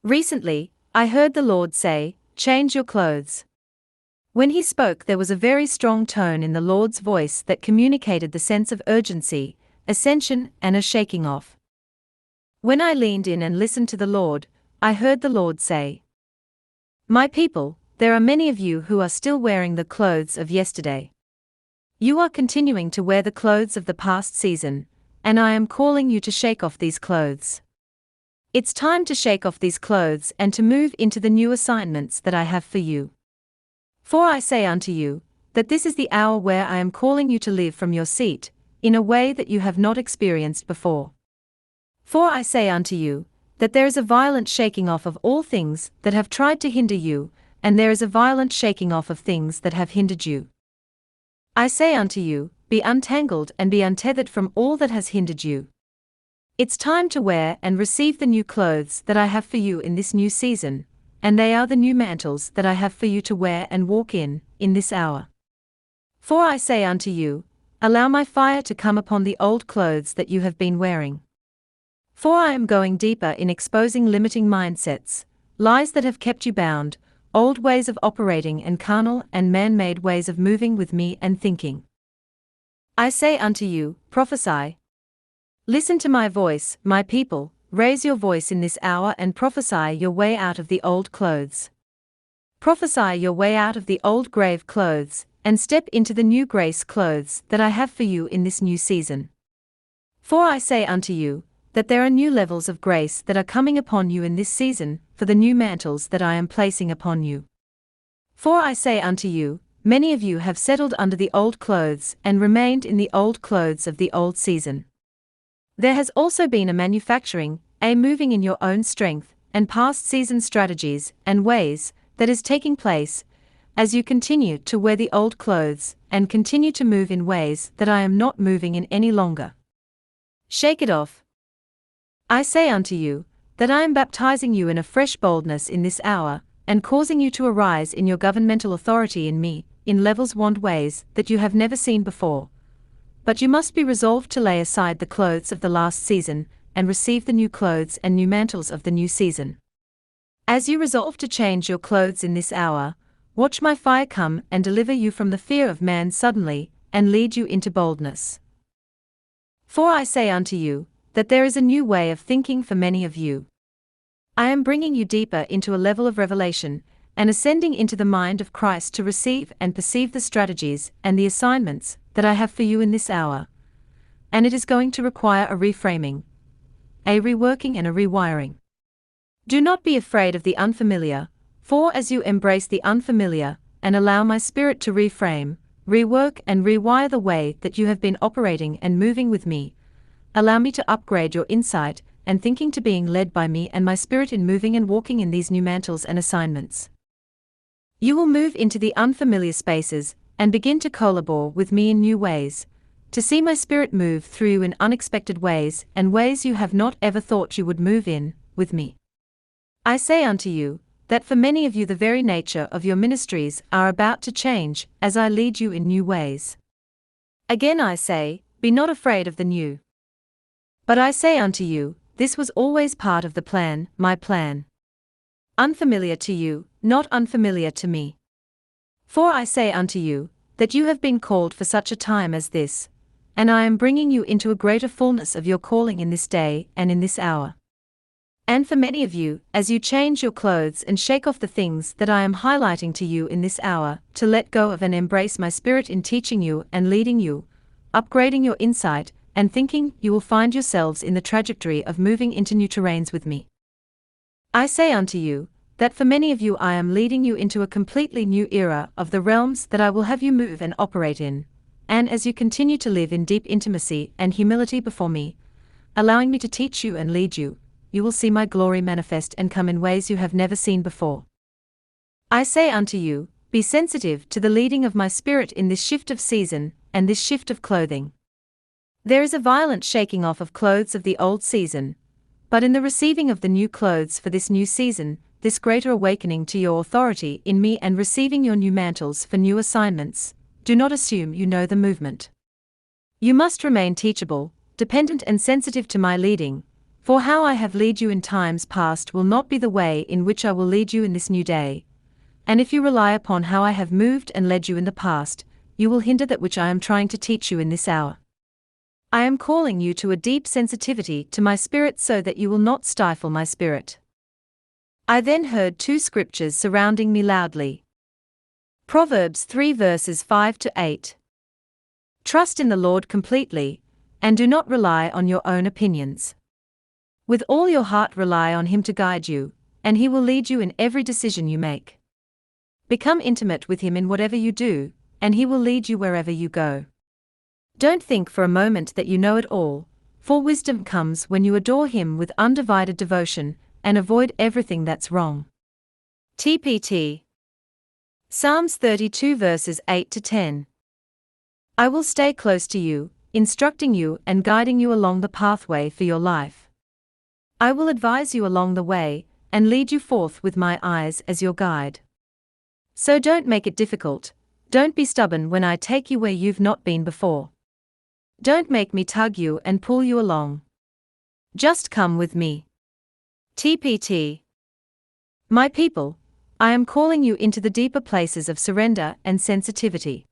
Recently, I heard the Lord say, "Change your clothes." When he spoke, there was a very strong tone in the Lord's voice that communicated the sense of urgency, ascension, and a shaking off. When I leaned in and listened to the Lord, I heard the Lord say, "My people, there are many of you who are still wearing the clothes of yesterday. You are continuing to wear the clothes of the past season, and I am calling you to shake off these clothes. It's time to shake off these clothes and to move into the new assignments that I have for you. For I say unto you, that this is the hour where I am calling you to live from your seat, in a way that you have not experienced before. For I say unto you, that there is a violent shaking off of all things that have tried to hinder you, and there is a violent shaking off of things that have hindered you. I say unto you, be untangled and be untethered from all that has hindered you. It's time to wear and receive the new clothes that I have for you in this new season, and they are the new mantles that I have for you to wear and walk in this hour. For I say unto you, allow my fire to come upon the old clothes that you have been wearing. For I am going deeper in exposing limiting mindsets, lies that have kept you bound, old ways of operating and carnal and man-made ways of moving with me and thinking. I say unto you, prophesy. Listen to my voice, my people, raise your voice in this hour and prophesy your way out of the old clothes. Prophesy your way out of the old grave clothes, and step into the new grace clothes that I have for you in this new season. For I say unto you, that there are new levels of grace that are coming upon you in this season, for the new mantles that I am placing upon you. For I say unto you, many of you have settled under the old clothes and remained in the old clothes of the old season. There has also been a manufacturing, a moving in your own strength, and past season strategies and ways that is taking place, as you continue to wear the old clothes, and continue to move in ways that I am not moving in any longer. Shake it off. I say unto you, that I am baptizing you in a fresh boldness in this hour, and causing you to arise in your governmental authority in me, in levels and ways that you have never seen before. But you must be resolved to lay aside the clothes of the last season, and receive the new clothes and new mantles of the new season. As you resolve to change your clothes in this hour, watch my fire come and deliver you from the fear of man suddenly, and lead you into boldness. For I say unto you, that there is a new way of thinking for many of you. I am bringing you deeper into a level of revelation, and ascending into the mind of Christ to receive and perceive the strategies and the assignments that I have for you in this hour. And it is going to require a reframing, a reworking and a rewiring. Do not be afraid of the unfamiliar, for as you embrace the unfamiliar, and allow my Spirit to reframe, rework and rewire the way that you have been operating and moving with me, allow me to upgrade your insight and thinking to being led by me and my Spirit in moving and walking in these new mantles and assignments. You will move into the unfamiliar spaces, and begin to collabore with me in new ways, to see my Spirit move through you in unexpected ways and ways you have not ever thought you would move in, with me. I say unto you, that for many of you the very nature of your ministries are about to change, as I lead you in new ways. Again I say, be not afraid of the new. But I say unto you, this was always part of the plan, my plan. Unfamiliar to you, not unfamiliar to me. For I say unto you, that you have been called for such a time as this, and I am bringing you into a greater fullness of your calling in this day and in this hour. And for many of you, as you change your clothes and shake off the things that I am highlighting to you in this hour, to let go of and embrace my Spirit in teaching you and leading you, upgrading your insight, and thinking, you will find yourselves in the trajectory of moving into new terrains with me. I say unto you, that for many of you I am leading you into a completely new era of the realms that I will have you move and operate in, and as you continue to live in deep intimacy and humility before me, allowing me to teach you and lead you, you will see my glory manifest and come in ways you have never seen before. I say unto you, be sensitive to the leading of my Spirit in this shift of season, and this shift of clothing. There is a violent shaking off of clothes of the old season, but in the receiving of the new clothes for this new season, this greater awakening to your authority in me and receiving your new mantles for new assignments, do not assume you know the movement. You must remain teachable, dependent and sensitive to my leading, For how I have led you in times past will not be the way in which I will lead you in this new day. And if you rely upon how I have moved and led you in the past, you will hinder that which I am trying to teach you in this hour. I am calling you to a deep sensitivity to my spirit so that you will not stifle my spirit. I then heard two scriptures surrounding me loudly. Proverbs 3 verses 5 to 8. Trust in the Lord completely, and do not rely on your own opinions. With all your heart rely on Him to guide you, and He will lead you in every decision you make. Become intimate with Him in whatever you do, and He will lead you wherever you go. Don't think for a moment that you know it all, for wisdom comes when you adore Him with undivided devotion, and avoid everything that's wrong. TPT. Psalms 32 verses 8 to 10. I will stay close to you, instructing you and guiding you along the pathway for your life. I will advise you along the way, and lead you forth with my eyes as your guide. So don't make it difficult, don't be stubborn when I take you where you've not been before. Don't make me tug you and pull you along. Just come with me. TPT. My people, I am calling you into the deeper places of surrender and sensitivity.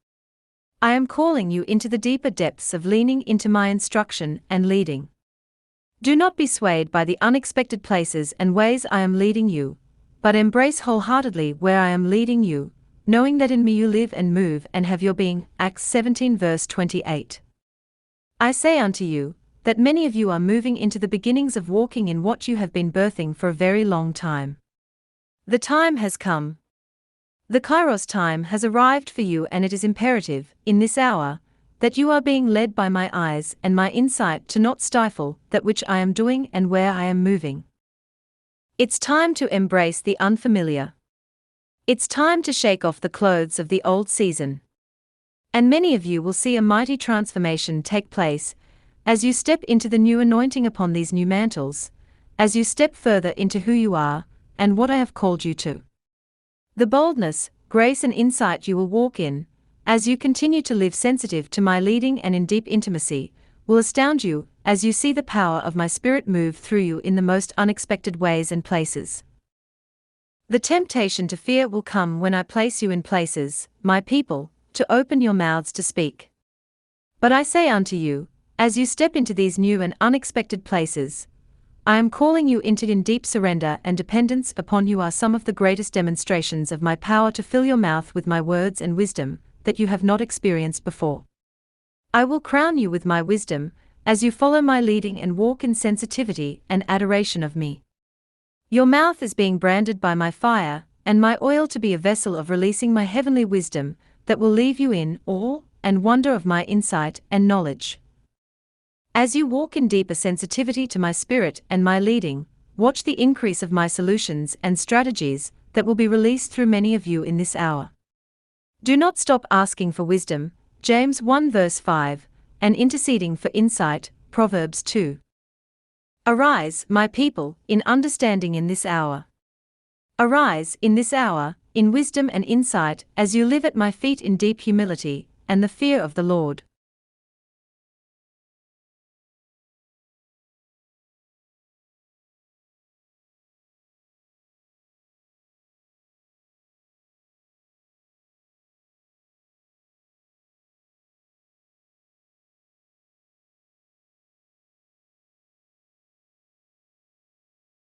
I am calling you into the deeper depths of leaning into my instruction and leading. Do not be swayed by the unexpected places and ways I am leading you, but embrace wholeheartedly where I am leading you, knowing that in me you live and move and have your being. Acts 17 verse 28. I say unto you, that many of you are moving into the beginnings of walking in what you have been birthing for a very long time. The time has come. The Kairos time has arrived for you, and it is imperative, in this hour, that you are being led by my eyes and my insight to not stifle that which I am doing and where I am moving. It's time to embrace the unfamiliar. It's time to shake off the clothes of the old season. And many of you will see a mighty transformation take place, as you step into the new anointing upon these new mantles, as you step further into who you are, and what I have called you to. The boldness, grace and insight you will walk in, as you continue to live sensitive to my leading and in deep intimacy, will astound you, as you see the power of my Spirit move through you in the most unexpected ways and places. The temptation to fear will come when I place you in places, my people, to open your mouths to speak. But I say unto you, as you step into these new and unexpected places, I am calling you into in deep surrender and dependence upon you are some of the greatest demonstrations of my power to fill your mouth with my words and wisdom that you have not experienced before. I will crown you with my wisdom, as you follow my leading and walk in sensitivity and adoration of me. Your mouth is being branded by my fire, and my oil to be a vessel of releasing my heavenly wisdom that will leave you in awe and wonder of my insight and knowledge. As you walk in deeper sensitivity to my spirit and my leading, watch the increase of my solutions and strategies that will be released through many of you in this hour. Do not stop asking for wisdom, James 1 verse 5, and interceding for insight, Proverbs 2. Arise, my people, in understanding in this hour. Arise, in this hour, in wisdom and insight, as you live at my feet in deep humility and the fear of the Lord.